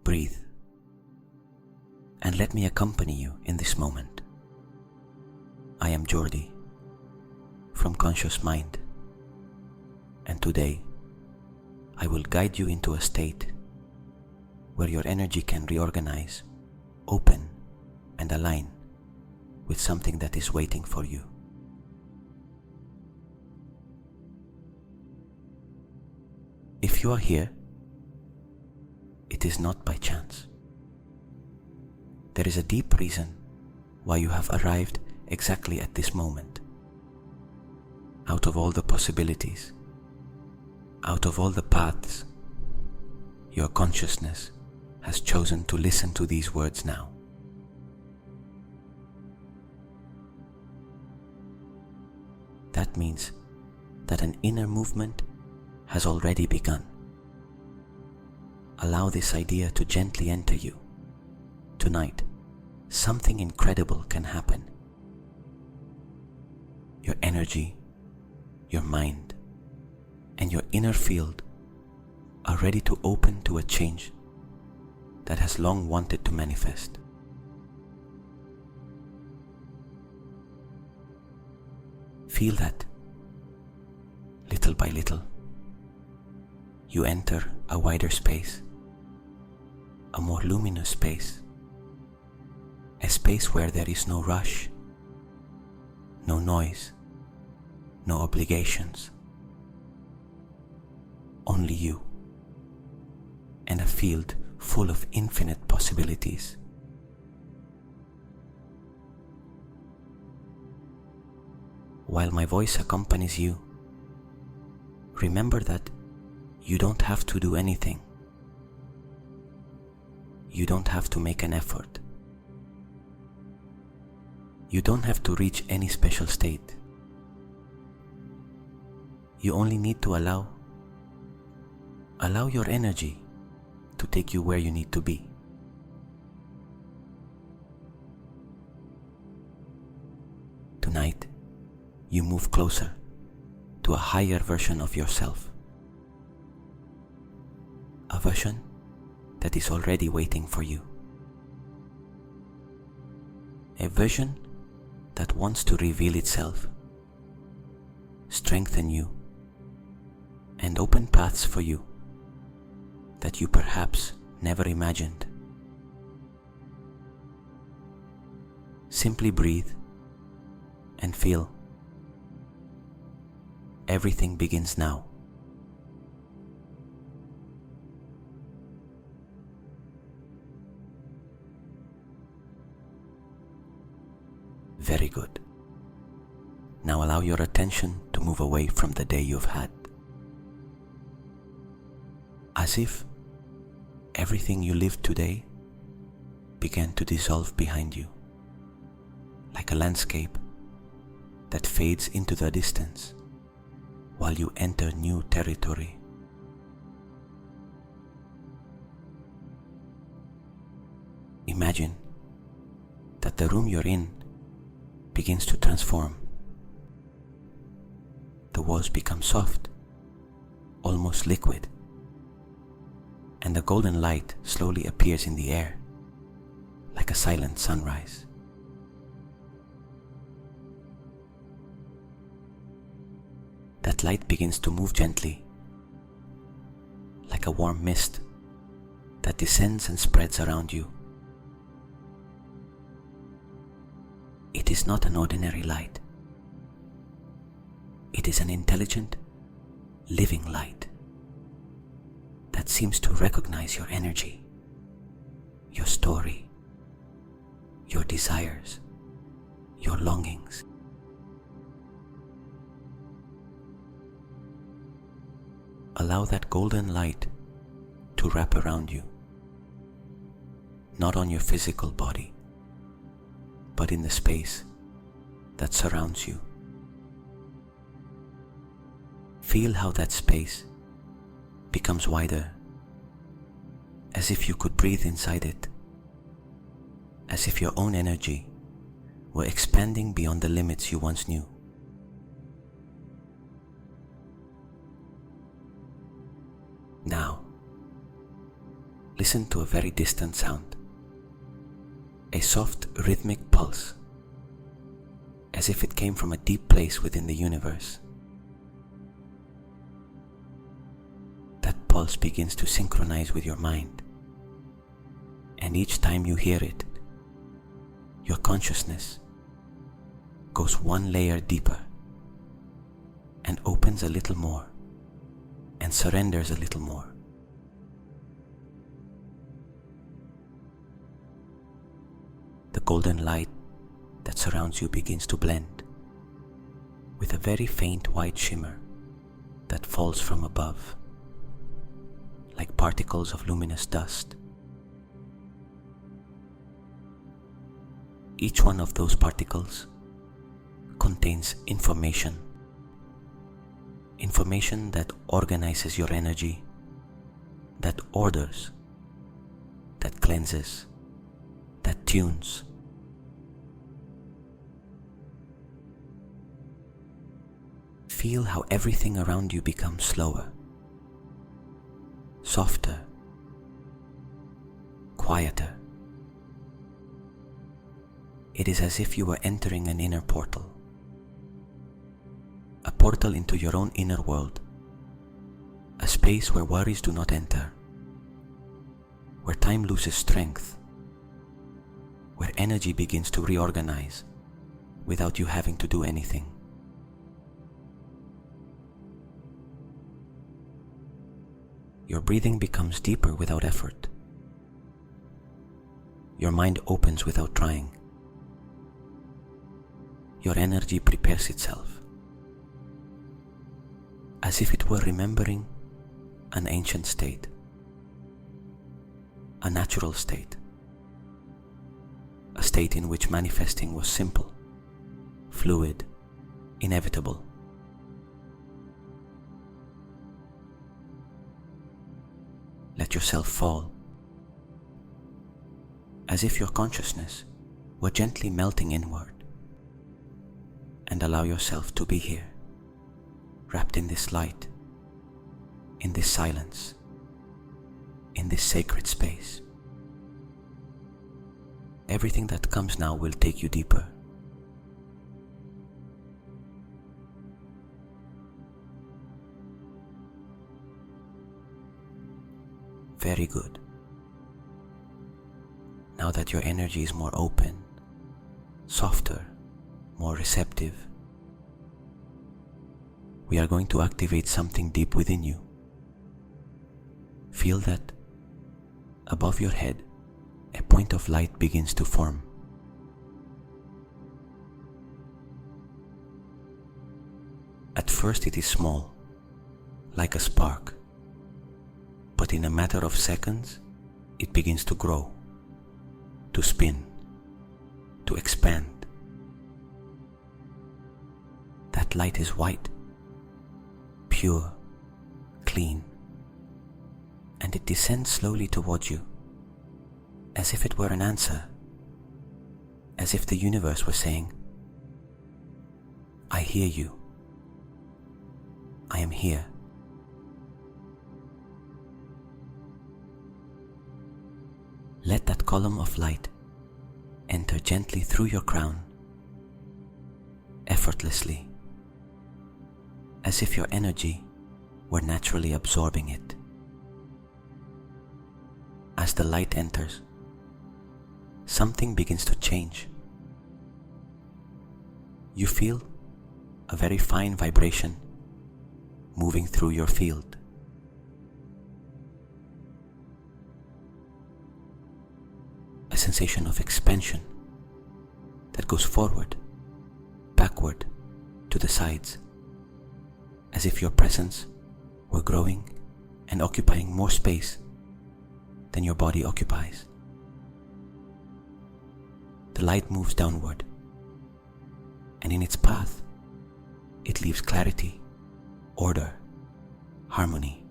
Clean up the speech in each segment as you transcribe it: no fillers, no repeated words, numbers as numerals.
breathe, and let me accompany you in this moment. I am Jordi from Conscious Mind, and today I will guide you into a state where your energy can reorganize, open, and align with something that is waiting for you. If you are here, it is not by chance. There is a deep reason why you have arrived exactly at this moment. Out of all the possibilities, out of all the paths, your consciousness has chosen to listen to these words now. That means that an inner movement has already begun. Allow this idea to gently enter you. Tonight, something incredible can happen. Your energy, your mind, and your inner field are ready to open to a change that has long wanted to manifest. Feel that, little by little, you enter a wider space, a more luminous space, a space where there is no rush, no noise, no obligations, only you, and a field full of infinite possibilities. While my voice accompanies you, remember that you don't have to do anything. You don't have to make an effort. You don't have to reach any special state. You only need to allow your energy to take you where you need to be. Tonight, you move closer to a higher version of yourself. A version that is already waiting for you. A vision that wants to reveal itself, strengthen you, and open paths for you that you perhaps never imagined. Simply breathe and feel. Everything begins now. Very good. Now allow your attention to move away from the day you've had. As if everything you lived today began to dissolve behind you, like a landscape that fades into the distance while you enter new territory. Imagine that the room you're in begins to transform. The walls become soft, almost liquid, and the golden light slowly appears in the air, like a silent sunrise. That light begins to move gently, like a warm mist that descends and spreads around you. It is not an ordinary light. It is an intelligent, living light that seems to recognize your energy, your story, your desires, your longings. Allow that golden light to wrap around you, not on your physical body, but in the space that surrounds you. Feel how that space becomes wider, as if you could breathe inside it, as if your own energy were expanding beyond the limits you once knew. Now, listen to a very distant sound, a soft rhythmic pulse, as if it came from a deep place within the universe. That pulse begins to synchronize with your mind, and each time you hear it, your consciousness goes one layer deeper and opens a little more and surrenders a little more. The golden light that surrounds you begins to blend with a very faint white shimmer that falls from above, like particles of luminous dust. Each one of those particles contains information that organizes your energy, that orders, that cleanses, that tunes. Feel how everything around you becomes slower, softer, quieter. It is as if you were entering an inner portal, a portal into your own inner world, a space where worries do not enter, where time loses strength, where energy begins to reorganize without you having to do anything. Your breathing becomes deeper without effort. Your mind opens without trying. Your energy prepares itself, as if it were remembering an ancient state, a natural state, a state in which manifesting was simple, fluid, inevitable. Let yourself fall, as if your consciousness were gently melting inward, and allow yourself to be here, wrapped in this light, in this silence, in this sacred space. Everything that comes now will take you deeper. Very good. Now that your energy is more open, softer, more receptive, we are going to activate something deep within you. Feel that above your head, a point of light begins to form. At first it is small, like a spark, but in a matter of seconds, it begins to grow, to spin, to expand. That light is white, pure, clean, and it descends slowly towards you, as if it were an answer, as if the universe were saying, I hear you, I am here. Let that column of light enter gently through your crown, effortlessly, as if your energy were naturally absorbing it. As the light enters, something begins to change. You feel a very fine vibration moving through your field. A sensation of expansion that goes forward, backward, to the sides, as if your presence were growing and occupying more space than your body occupies. The light moves downward, and in its path, it leaves clarity, order, harmony.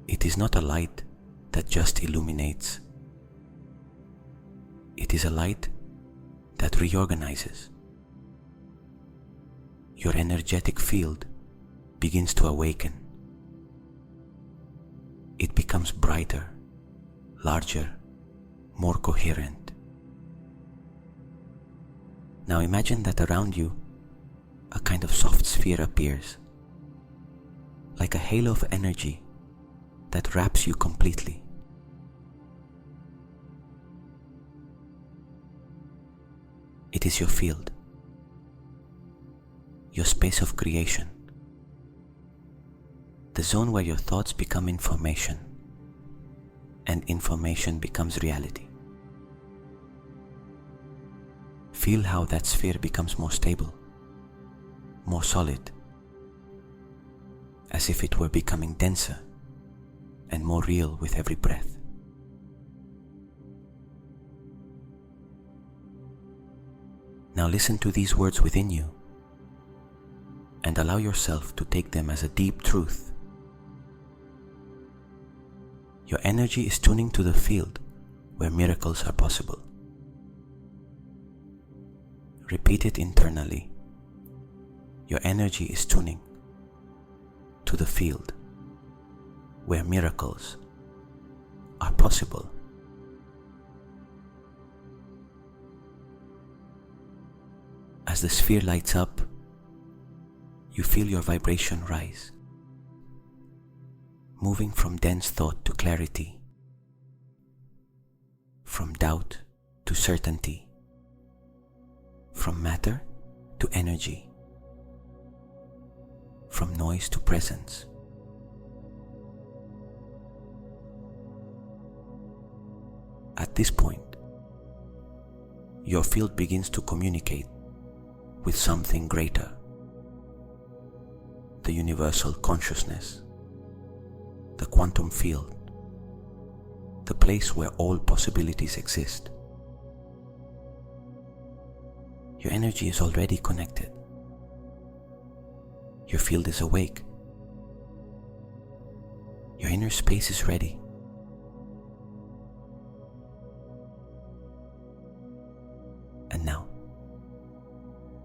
It is not a light that just illuminates. It is a light that reorganizes. Your energetic field begins to awaken. It becomes brighter, larger, more coherent. Now imagine that around you a kind of soft sphere appears, like a halo of energy that wraps you completely. It is your field, your space of creation, the zone where your thoughts become information and information becomes reality. Feel how that sphere becomes more stable, more solid, as if it were becoming denser and more real with every breath. Now listen to these words within you and allow yourself to take them as a deep truth. Your energy is tuning to the field where miracles are possible. Repeat it internally. Your energy is tuning to the field where miracles are possible. As the sphere lights up, you feel your vibration rise, moving from dense thought to clarity, from doubt to certainty, from matter to energy, from noise to presence. At this point, your field begins to communicate with something greater, the universal consciousness, the quantum field, the place where all possibilities exist. Your energy is already connected. Your field is awake. Your inner space is ready. And now,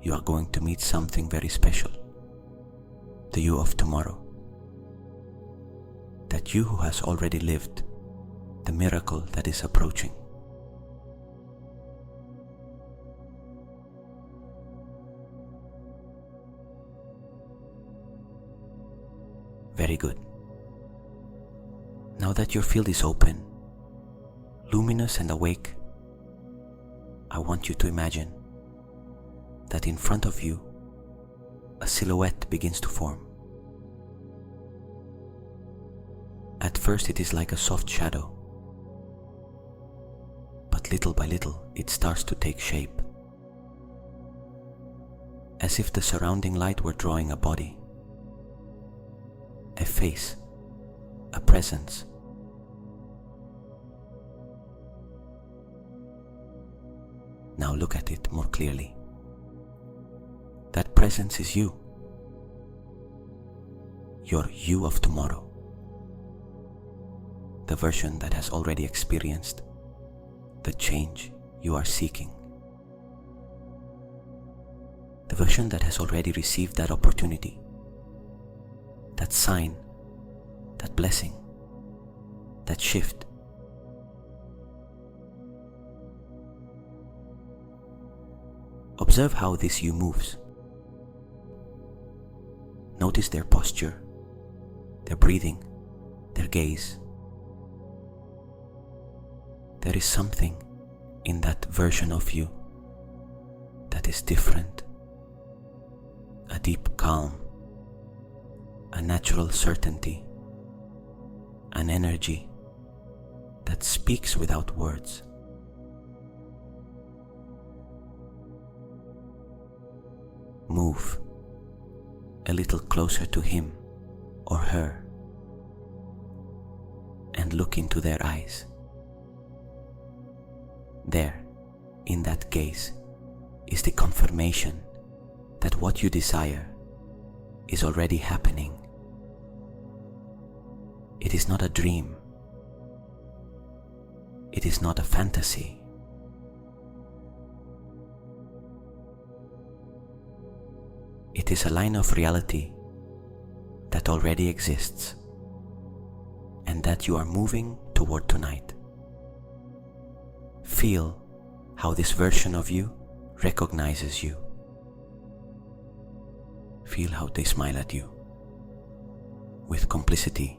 you are going to meet something very special, the you of tomorrow. That you who has already lived the miracle that is approaching. Very good. Now that your field is open, luminous and awake, I want you to imagine that in front of you, a silhouette begins to form. At first it is like a soft shadow, but little by little it starts to take shape, as if the surrounding light were drawing a body, a face, a presence. Now look at it more clearly. That presence is you. Your you of tomorrow. The version that has already experienced the change you are seeking. The version that has already received that opportunity, that sign, that blessing, that shift. Observe how this you moves. Notice their posture, their breathing, their gaze. There is something in that version of you that is different. A deep calm, a natural certainty, an energy that speaks without words. Move a little closer to him or her and look into their eyes. There, in that gaze, is the confirmation that what you desire is already happening. It is not a dream. It is not a fantasy. It is a line of reality that already exists and that you are moving toward tonight. Feel how this version of you recognizes you. Feel how they smile at you with complicity,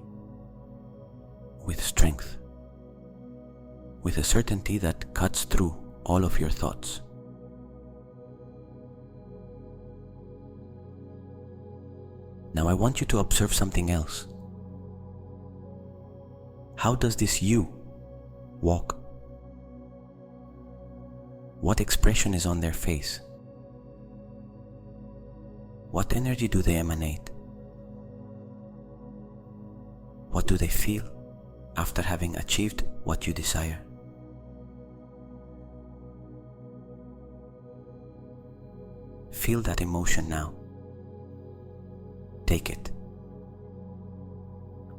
with strength, with a certainty that cuts through all of your thoughts. Now I want you to observe something else. How does this you walk? What expression is on their face? What energy do they emanate? What do they feel after having achieved what you desire? Feel that emotion now. Take it.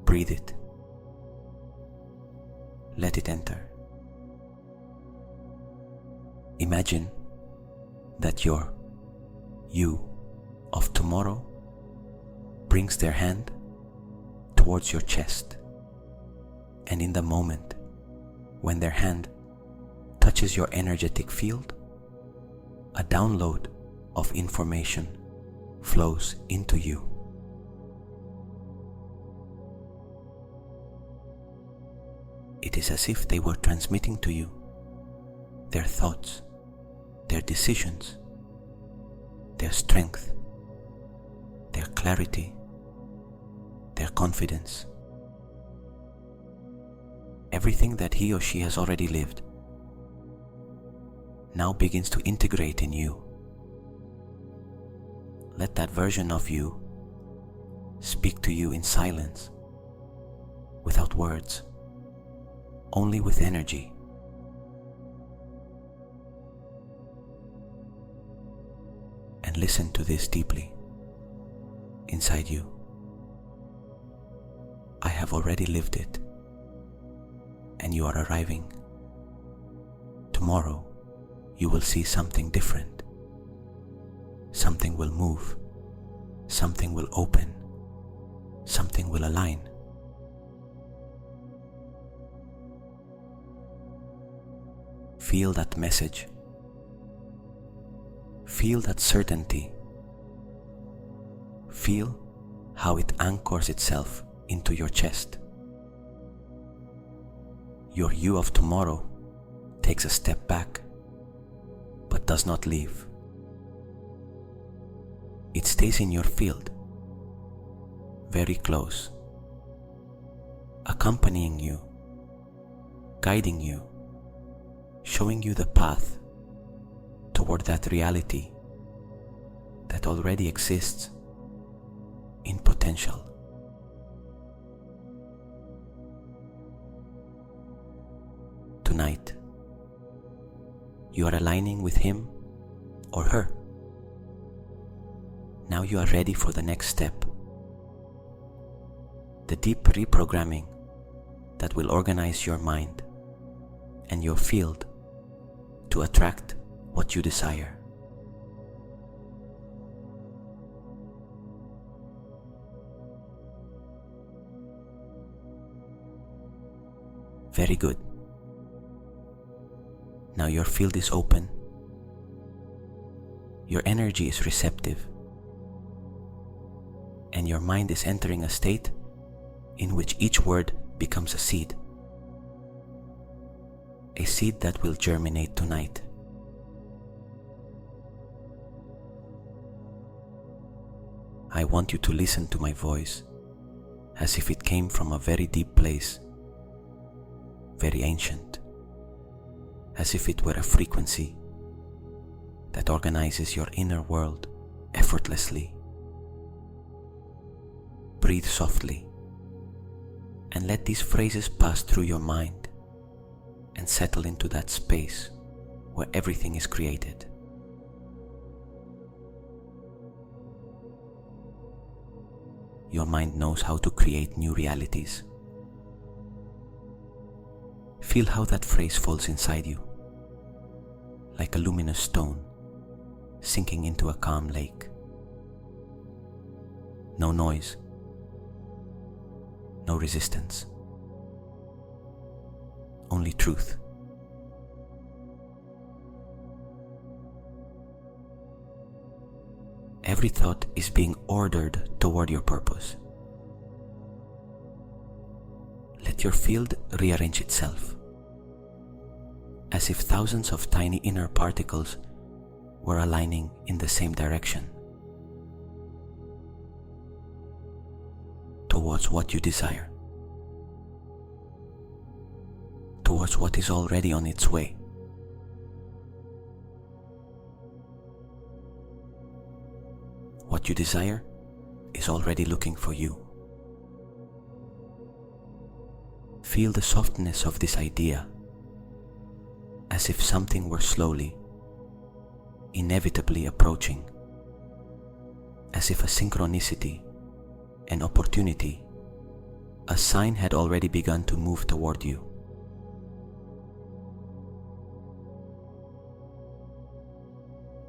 Breathe it. Let it enter. Imagine that your you of tomorrow brings their hand towards your chest, and in the moment when their hand touches your energetic field, a download of information flows into you. It is as if they were transmitting to you their thoughts, their decisions, their strength, their clarity, their confidence. Everything that he or she has already lived now begins to integrate in you. Let that version of you speak to you in silence, without words, only with energy. And listen to this deeply inside you. I have already lived it, and you are arriving. Tomorrow, you will see something different. Something will move, something will open, something will align. Feel that message. Feel that certainty. Feel how it anchors itself into your chest. Your you of tomorrow takes a step back, but does not leave. It stays in your field, very close, accompanying you, guiding you, showing you the path toward that reality that already exists in potential. Tonight, you are aligning with him or her. Now you are ready for the next step, the deep reprogramming that will organize your mind and your field to attract what you desire. Very good. Now your field is open. Your energy is receptive. And your mind is entering a state in which each word becomes a seed. A seed that will germinate tonight. I want you to listen to my voice as if it came from a very deep place, very ancient, as if it were a frequency that organizes your inner world effortlessly. Breathe softly and let these phrases pass through your mind and settle into that space where everything is created. Your mind knows how to create new realities. Feel how that phrase falls inside you, like a luminous stone sinking into a calm lake. No noise, no resistance, only truth. Every thought is being ordered toward your purpose. Let your field rearrange itself, as if thousands of tiny inner particles were aligning in the same direction, towards what you desire, towards what is already on its way. What you desire is already looking for you. Feel the softness of this idea, as if something were slowly, inevitably approaching, as if a synchronicity, an opportunity, a sign had already begun to move toward you.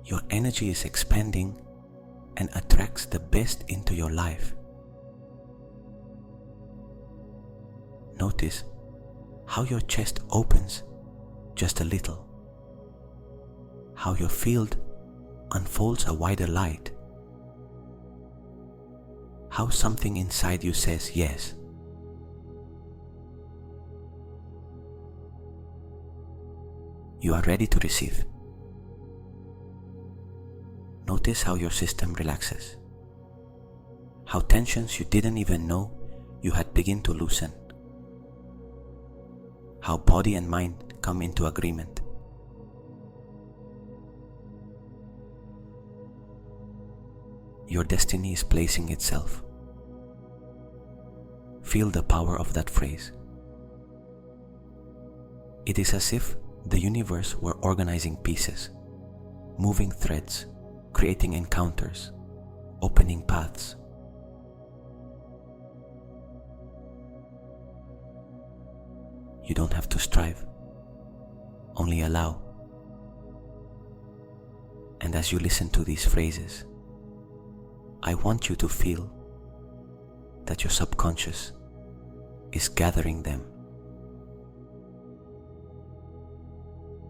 Your energy is expanding and attracts the best into your life. Notice how your chest opens just a little, how your field unfolds a wider light, how something inside you says yes. You are ready to receive. Notice how your system relaxes, how tensions you didn't even know you had begin to loosen, how body and mind come into agreement. Your destiny is placing itself. Feel the power of that phrase. It is as if the universe were organizing pieces, moving threads, creating encounters, opening paths. You don't have to strive, only allow. And as you listen to these phrases, I want you to feel that your subconscious is gathering them,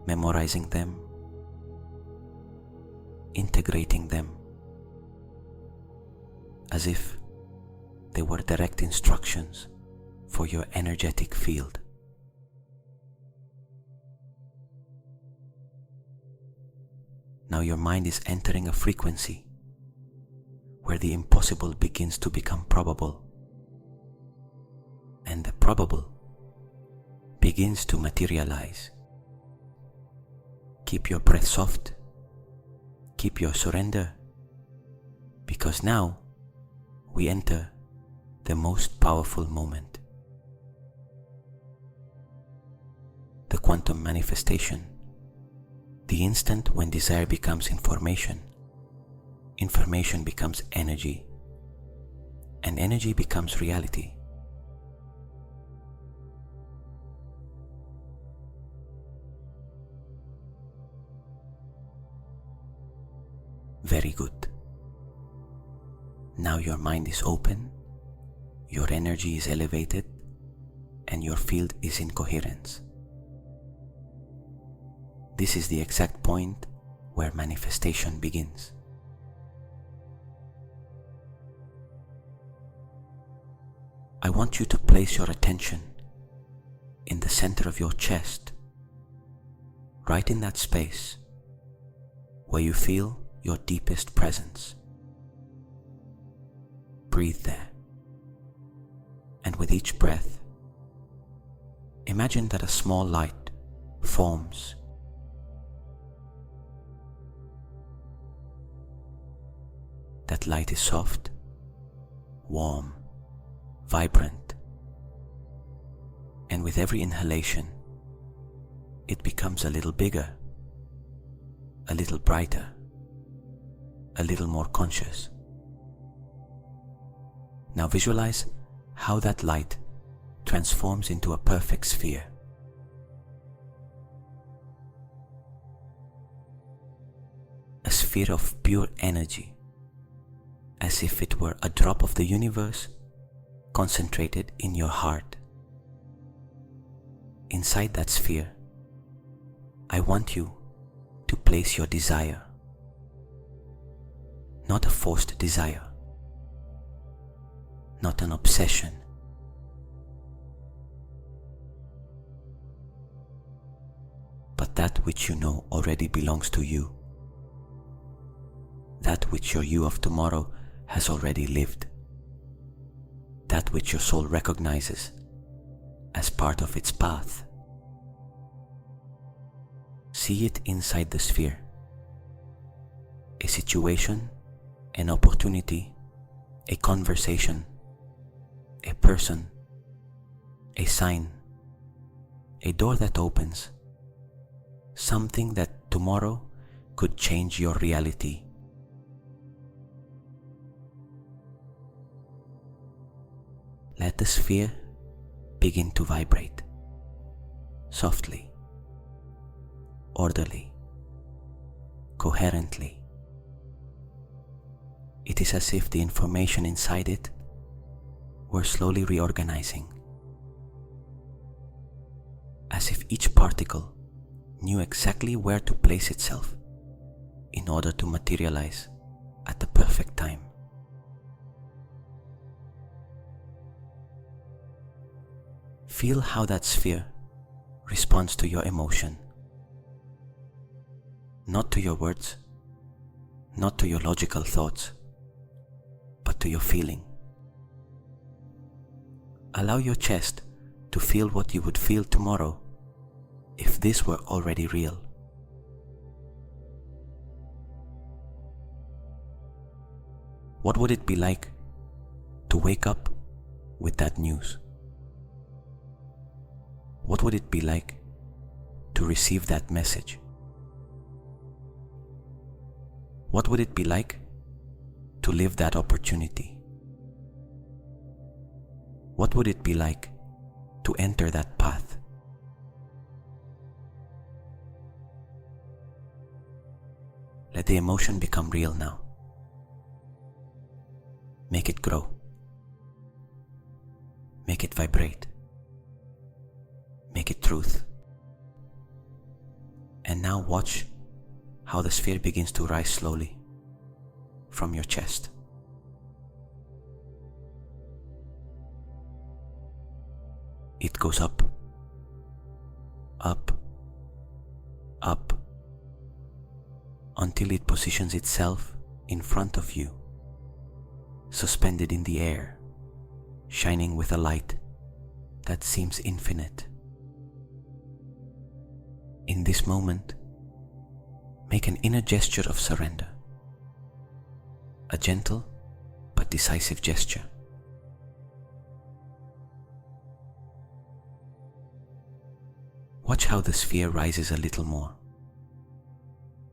memorizing them, integrating them, as if they were direct instructions for your energetic field. Now your mind is entering a frequency where the impossible begins to become probable, and the probable begins to materialize. Keep your breath soft, keep your surrender, because now we enter the most powerful moment. The quantum manifestation, the instant when desire becomes information, information becomes energy, and energy becomes reality. Very good. Now your mind is open, your energy is elevated, and your field is in coherence. This is the exact point where manifestation begins. I want you to place your attention in the center of your chest, right in that space where you feel your deepest presence. Breathe there, and with each breath, imagine that a small light forms. That light is soft, warm, vibrant, and with every inhalation, it becomes a little bigger, a little brighter, a little more conscious. Now visualize how that light transforms into a perfect sphere. A sphere of pure energy, as if it were a drop of the universe concentrated in your heart. Inside that sphere, I want you to place your desire. Not a forced desire, not an obsession, but that which you know already belongs to you, that which your you of tomorrow has already lived, that which your soul recognizes as part of its path. See it inside the sphere, a situation, an opportunity, a conversation, a person, a sign, a door that opens, something that tomorrow could change your reality. Let the sphere begin to vibrate, softly, orderly, coherently. It is as if the information inside it were slowly reorganizing, as if each particle knew exactly where to place itself in order to materialize at the perfect time. Feel how that sphere responds to your emotion, not to your words, not to your logical thoughts, but to your feeling. Allow your chest to feel what you would feel tomorrow if this were already real. What would it be like to wake up with that news? What would it be like to receive that message? What would it be like to live that opportunity? What would it be like to enter that path? Let the emotion become real now. Make it grow. Make it vibrate. Make it truth. And now watch how the sphere begins to rise slowly from your chest. It goes up, up, up, until it positions itself in front of you, suspended in the air, shining with a light that seems infinite. In this moment, make an inner gesture of surrender, a gentle but decisive gesture. Watch how the sphere rises a little more,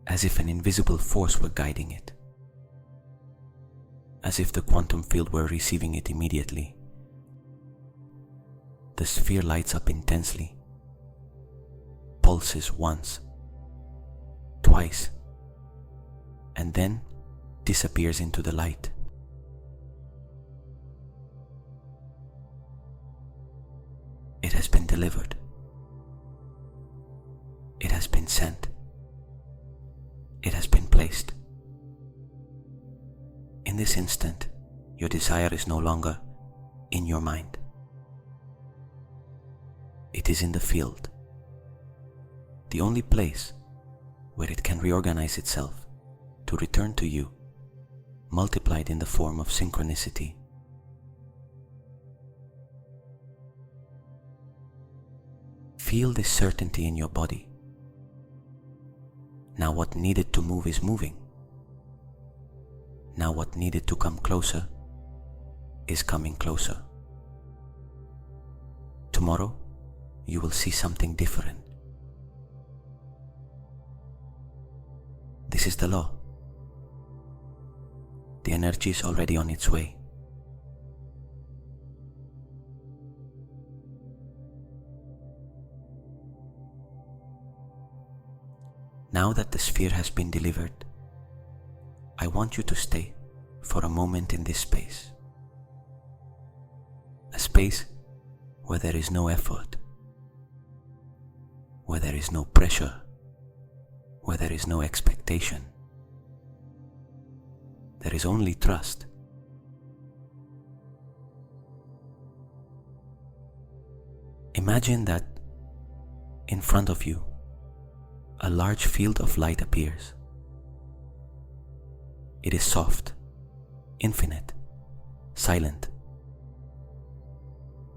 as if an invisible force were guiding it, as if the quantum field were receiving it immediately. The sphere lights up intensely, pulses once, twice, and then disappears into the light. It has been delivered. It has been sent. It has been placed. In this instant, your desire is no longer in your mind. It is in the field, the only place where it can reorganize itself to return to you, multiplied in the form of synchronicity. Feel this certainty in your body. Now what needed to move is moving. Now what needed to come closer is coming closer. Tomorrow, you will see something different. This is the law. The energy is already on its way. Now that the sphere has been delivered, I want you to stay for a moment in this space. place where there is no effort, where there is no pressure, where there is no expectation. There is only trust. Imagine that in front of you, a large field of light appears. It is soft, infinite, silent.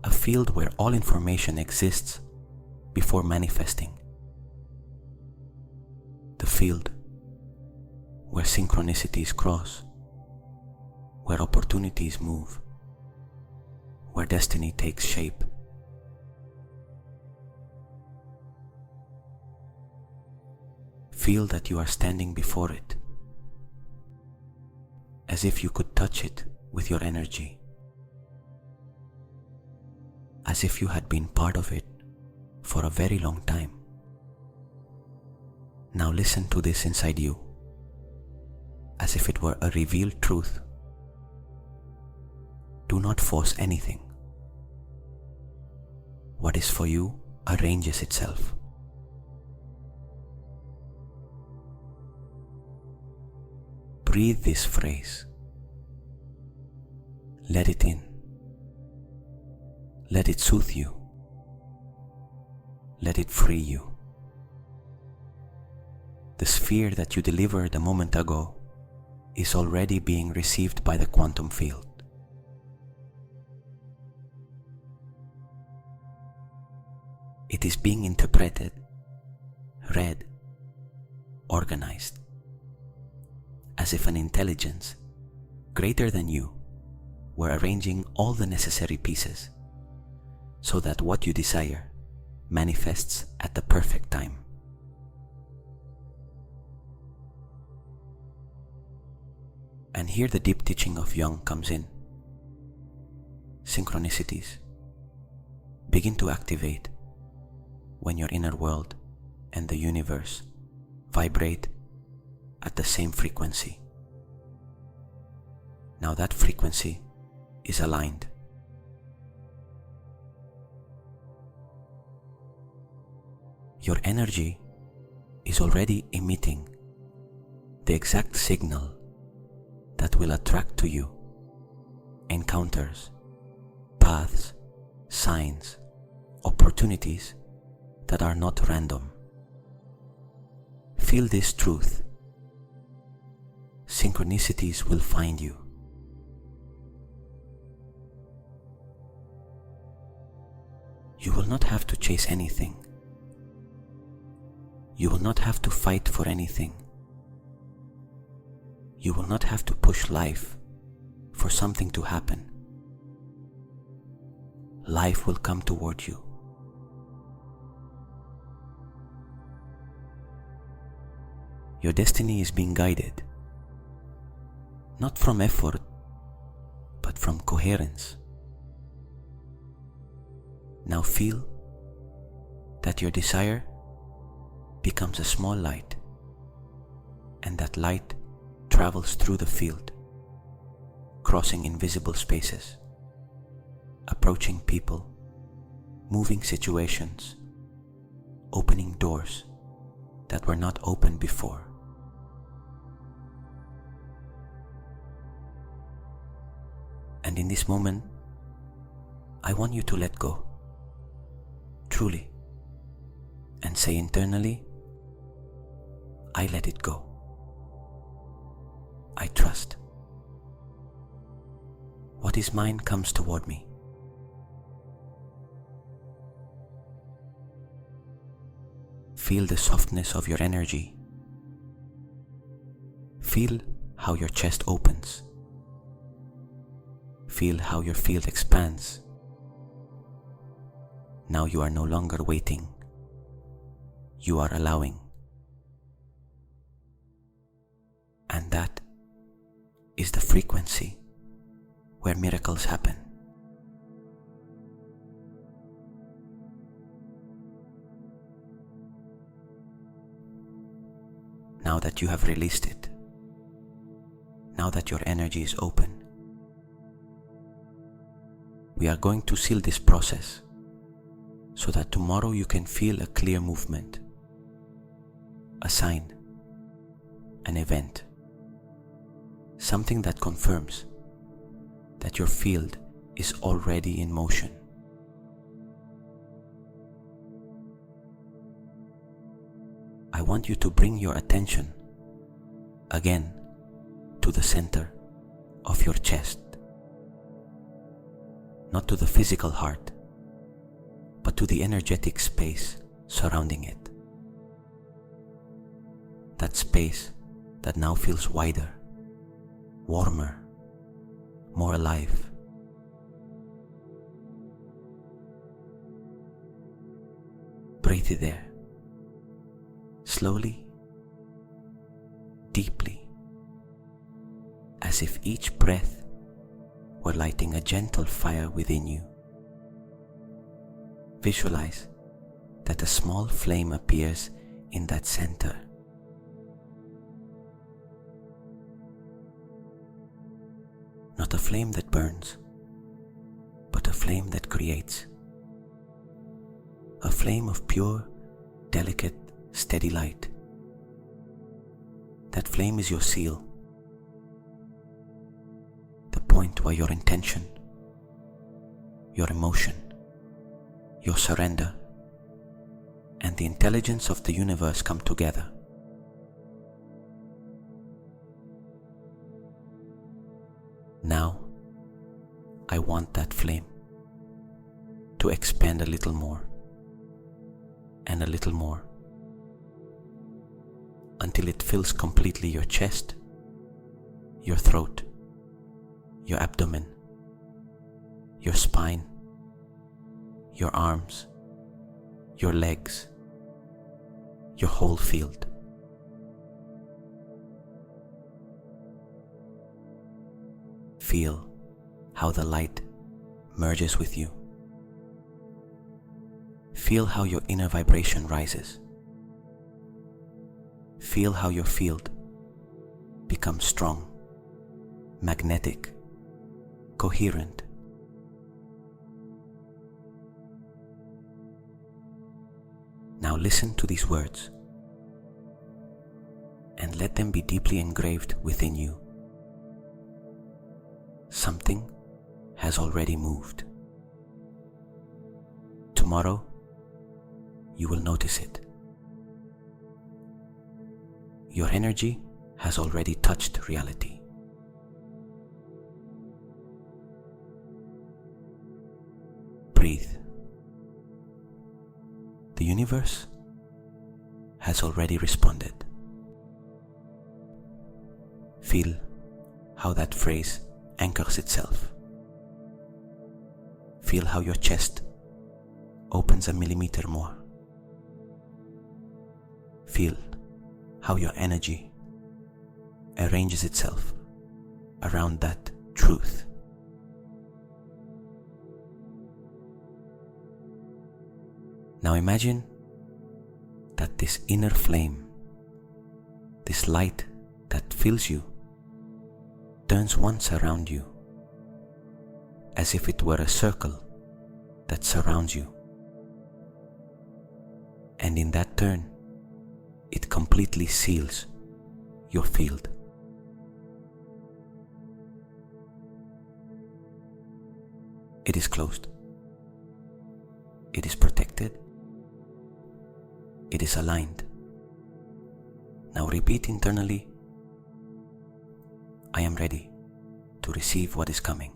A field where all information exists before manifesting. The field where synchronicities cross, where opportunities move, where destiny takes shape. Feel that you are standing before it, as if you could touch it with your energy, as if you had been part of it for a very long time. Now listen to this inside you, as if it were a revealed truth. Do not force anything. What is for you arranges itself. Breathe this phrase. Let it in. Let it soothe you. Let it free you. The sphere that you delivered a moment ago is already being received by the quantum field. It is being interpreted, read, organized, as if an intelligence greater than you were arranging all the necessary pieces so that what you desire manifests at the perfect time. And here the deep teaching of Jung comes in. Synchronicities begin to activate when your inner world and the universe vibrate at the same frequency. Now that frequency is aligned. Your energy is already emitting the exact signal that will attract to you encounters, paths, signs, opportunities that are not random. Feel this truth. Synchronicities will find you. You will not have to chase anything. You will not have to fight for anything. You will not have to push life for something to happen. Life will come toward you. Your destiny is being guided, not from effort, but from coherence. Now feel that your desire becomes a small light, and that light travels through the field, crossing invisible spaces, approaching people, moving situations, opening doors that were not open before. And in this moment, I want you to let go, truly, and say internally, I let it go. I trust. What is mine comes toward me. Feel the softness of your energy. Feel how your chest opens. Feel how your field expands. Now you are no longer waiting. You are allowing. And that is the frequency where miracles happen. Now that you have released it, now that your energy is open, We are going to seal this process so that tomorrow you can feel a clear movement, a sign, an event, something that confirms that your field is already in motion. I want you to bring your attention again to the center of your chest, not to the physical heart, but to the energetic space surrounding it. That space that now feels wider, warmer, more alive. Breathe there, slowly, deeply, as if each breath were lighting a gentle fire within you. Visualize that a small flame appears in that center. Not a flame that burns, but a flame that creates. A flame of pure, delicate, steady light. That flame is your seal, the point where your intention, your emotion, your surrender, and the intelligence of the universe come together. Now, I want that flame to expand a little more and a little more until it fills completely your chest, your throat, your abdomen, your spine, your arms, your legs, your whole field. Feel how the light merges with you. Feel how your inner vibration rises. Feel how your field becomes strong, magnetic, coherent. Now listen to these words and let them be deeply engraved within you. Something has already moved. Tomorrow, you will notice it. Your energy has already touched reality. Breathe. The universe has already responded. Feel how that phrase anchors itself. Feel how your chest opens a millimeter more. Feel how your energy arranges itself around that truth. Now imagine that this inner flame, this light that fills you, turns once around you, as if it were a circle that surrounds you. And in that turn, it completely seals your field. It is closed. It is protected. It is aligned. Now repeat internally, I am ready to receive what is coming.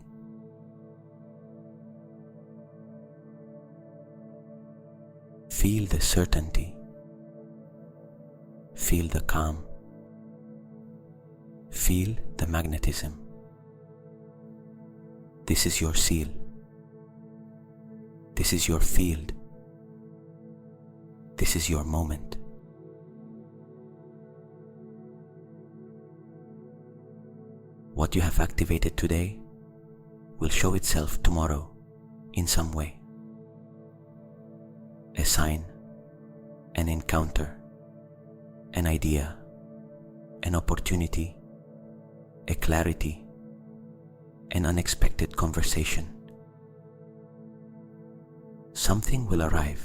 Feel the certainty. Feel the calm. Feel the magnetism. This is your seal. This is your field. This is your moment. What you have activated today will show itself tomorrow in some way. A sign, an encounter, an idea, an opportunity, a clarity, an unexpected conversation, something will arrive.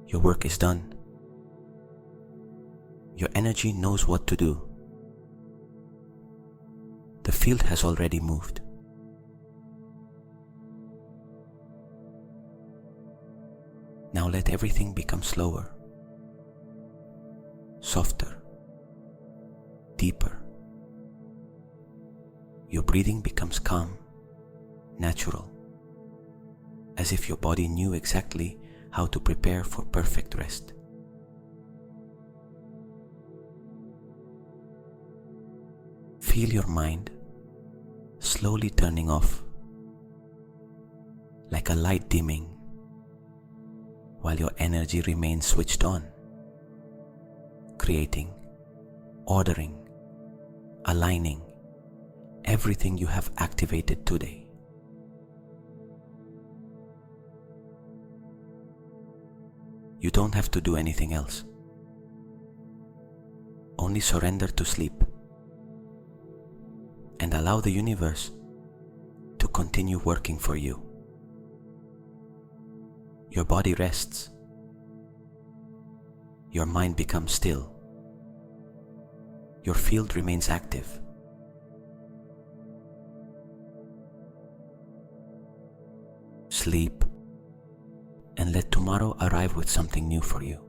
Your work is done. Your energy knows what to do. The field has already moved. Now let everything become slower, softer, deeper. Your breathing becomes calm, natural, as if your body knew exactly how to prepare for perfect rest. Feel your mind slowly turning off, like a light dimming, while your energy remains switched on, creating, ordering, aligning everything you have activated today. You don't have to do anything else. Only surrender to sleep and allow the universe to continue working for you. Your body rests. Your mind becomes still. Your field remains active. Sleep and let tomorrow arrive with something new for you.